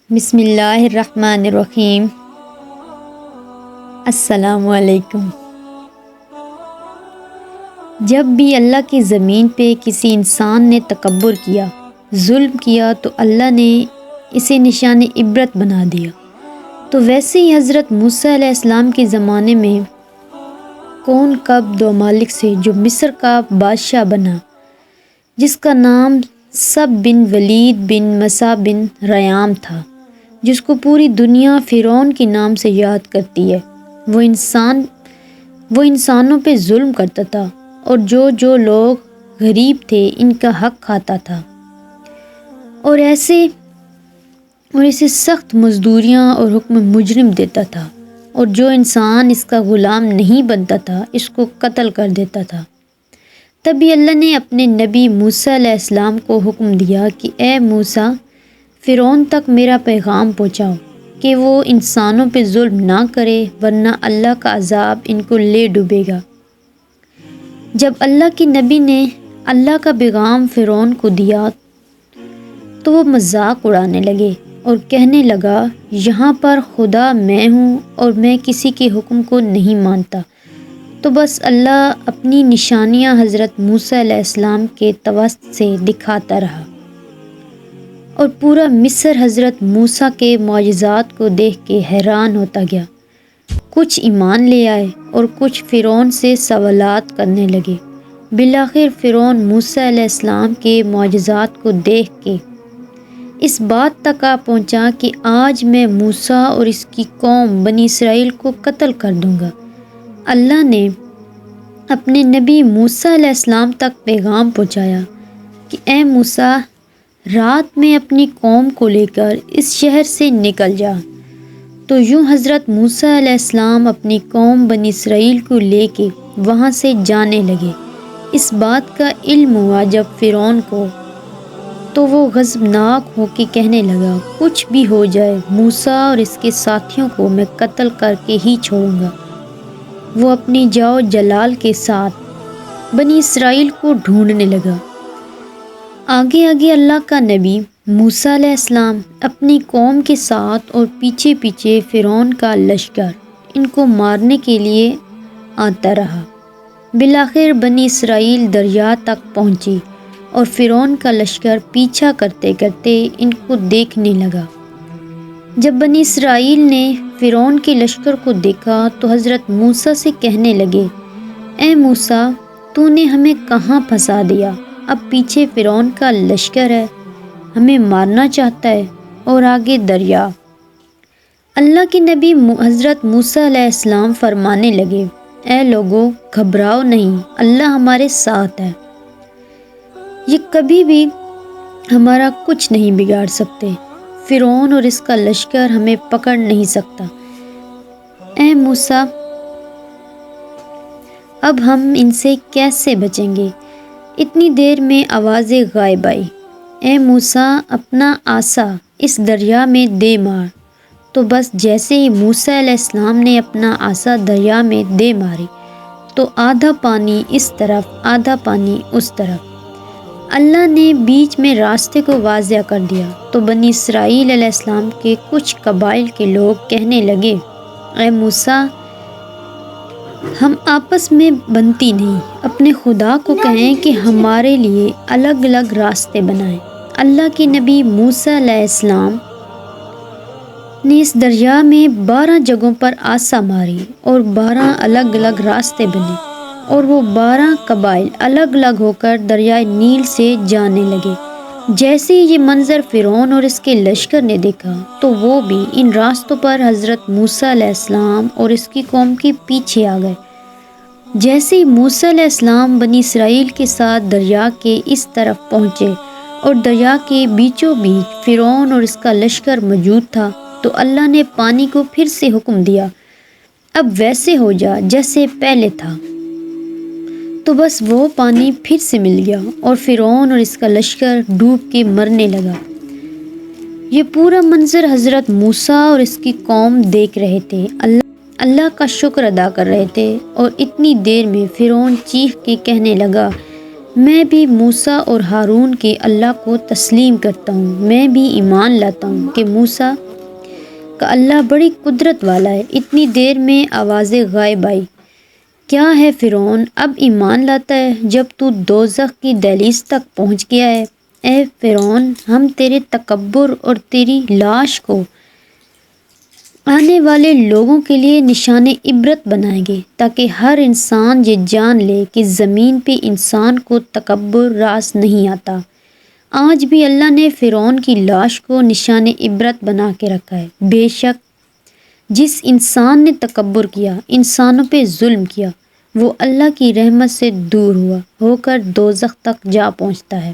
بسم اللہ الرحمن الرحیم۔ السلام علیکم۔ جب بھی اللہ کی زمین پہ کسی انسان نے تکبر کیا، ظلم کیا تو اللہ نے اسے نشان عبرت بنا دیا۔ تو ویسے ہی حضرت موسیٰ علیہ السلام کے زمانے میں کون کب دو مالک سے جو مصر کا بادشاہ بنا، جس کا نام سب بن ولید بن مسع بن ریام تھا، جس کو پوری دنیا فرعون کے نام سے یاد کرتی ہے۔ وہ انسانوں پہ ظلم کرتا تھا اور جو لوگ غریب تھے ان کا حق کھاتا تھا اور اسے سخت مزدوریاں اور حکم مجرم دیتا تھا، اور جو انسان اس کا غلام نہیں بنتا تھا اس کو قتل کر دیتا تھا۔ تبھی اللہ نے اپنے نبی موسیٰ علیہ السلام کو حکم دیا کہ اے موسیٰ، فرعون تک میرا پیغام پہنچاؤ کہ وہ انسانوں پہ ظلم نہ کرے ورنہ اللہ کا عذاب ان کو لے ڈوبے گا۔ جب اللہ کی نبی نے اللہ کا پیغام فرعون کو دیا تو وہ مذاق اڑانے لگے اور کہنے لگا، یہاں پر خدا میں ہوں اور میں کسی کے حکم کو نہیں مانتا۔ تو بس اللہ اپنی نشانیاں حضرت موسیٰ علیہ السلام کے توسط سے دکھاتا رہا، اور پورا مصر حضرت موسیٰ کے معجزات کو دیکھ کے حیران ہوتا گیا۔ کچھ ایمان لے آئے اور کچھ فرعون سے سوالات کرنے لگے۔ بالآخر فرعون موسیٰ علیہ السلام کے معجزات کو دیکھ کے اس بات تک آ پہنچا کہ آج میں موسیٰ اور اس کی قوم بنی اسرائیل کو قتل کر دوں گا۔ اللہ نے اپنے نبی موسیٰ علیہ السلام تک پیغام پہنچایا کہ اے موسیٰ، رات میں اپنی قوم کو لے کر اس شہر سے نکل جا۔ تو یوں حضرت موسیٰ علیہ السلام اپنی قوم بنی اسرائیل کو لے کے وہاں سے جانے لگے۔ اس بات کا علم ہوا جب فرعون کو، تو وہ غضبناک ہو کے کہنے لگا، کچھ بھی ہو جائے موسیٰ اور اس کے ساتھیوں کو میں قتل کر کے ہی چھوڑوں گا۔ وہ اپنی جاؤ جلال کے ساتھ بنی اسرائیل کو ڈھونڈنے لگا۔ آگے اللہ کا نبی موسیٰ علیہ السلام اپنی قوم کے ساتھ اور پیچھے پیچھے فرعون کا لشکر ان کو مارنے کے لیے آتا رہا۔ بالآخر بنی اسرائیل دریا تک پہنچی اور فرعون کا لشکر پیچھا کرتے کرتے ان کو دیکھنے لگا۔ جب بنی اسرائیل نے فرعون کے لشکر کو دیکھا تو حضرت موسیٰ سے کہنے لگے، اے موسیٰ، تو نے ہمیں کہاں پھنسا دیا؟ اب پیچھے فرعون کا لشکر ہے، ہمیں مارنا چاہتا ہے، اور آگے دریا۔ اللہ کے نبی حضرت موسیٰ علیہ السلام فرمانے لگے، اے لوگو، گھبراؤ نہیں، اللہ ہمارے ساتھ ہے، یہ کبھی بھی ہمارا کچھ نہیں بگاڑ سکتے، فرعون اور اس کا لشکر ہمیں پکڑ نہیں سکتا۔ اے موسیٰ، اب ہم ان سے کیسے بچیں گے؟ اتنی دیر میں آواز غائب آئی، اے موسیٰ، اپنا عصا اس دریا میں دے مار۔ تو بس جیسے ہی موسیٰ علیہ السلام نے اپنا عصا دریا میں دے ماری تو آدھا پانی اس طرف آدھا پانی اس طرف، اللہ نے بیچ میں راستے کو واضح کر دیا۔ تو بنی اسرائیل علیہ السلام کے کچھ قبائل کے لوگ کہنے لگے، اے موسیٰ، ہم آپس میں بنتی نہیں، اپنے خدا کو کہیں کہ ہمارے لیے الگ الگ راستے بنائیں۔ اللہ کے نبی موسیٰ علیہ السلام نے اس دریا میں 12 جگہوں پر عصا ماری اور 12 الگ الگ راستے بنے، اور وہ 12 قبائل الگ الگ ہو کر دریائے نیل سے جانے لگے۔ جیسے ہی یہ منظر فرعون اور اس کے لشکر نے دیکھا تو وہ بھی ان راستوں پر حضرت موسیٰ علیہ السلام اور اس کی قوم کے پیچھے آ گئے۔ جیسے ہی موسیٰ علیہ السلام بنی اسرائیل کے ساتھ دریا کے اس طرف پہنچے اور دریا کے بیچوں بیچ فرعون اور اس کا لشکر موجود تھا، تو اللہ نے پانی کو پھر سے حکم دیا، اب ویسے ہو جا جیسے پہلے تھا۔ تو بس وہ پانی پھر سے مل گیا اور فرعون اور اس کا لشکر ڈوب کے مرنے لگا۔ یہ پورا منظر حضرت موسیٰ اور اس کی قوم دیکھ رہے تھے، اللہ کا شکر ادا کر رہے تھے، اور اتنی دیر میں فرعون چیخ کے کہنے لگا، میں بھی موسیٰ اور ہارون کے اللہ کو تسلیم کرتا ہوں۔ میں بھی ایمان لاتا ہوں کہ موسیٰ کا اللہ بڑی قدرت والا ہے۔ اتنی دیر میں آواز غائب آئی، کیا ہے فرعون، اب ایمان لاتا ہے جب تو دوزخ کی دہلیز تک پہنچ گیا ہے؟ اے فرعون، ہم تیرے تکبر اور تیری لاش کو آنے والے لوگوں کے لیے نشان عبرت بنائیں گے، تاکہ ہر انسان یہ جان لے کہ زمین پہ انسان کو تکبر راس نہیں آتا۔ آج بھی اللہ نے فرعون کی لاش کو نشان عبرت بنا کے رکھا ہے۔ بے شک جس انسان نے تکبر کیا، انسانوں پہ ظلم کیا، وہ اللہ کی رحمت سے دور ہو کر دوزخ تک جا پہنچتا ہے۔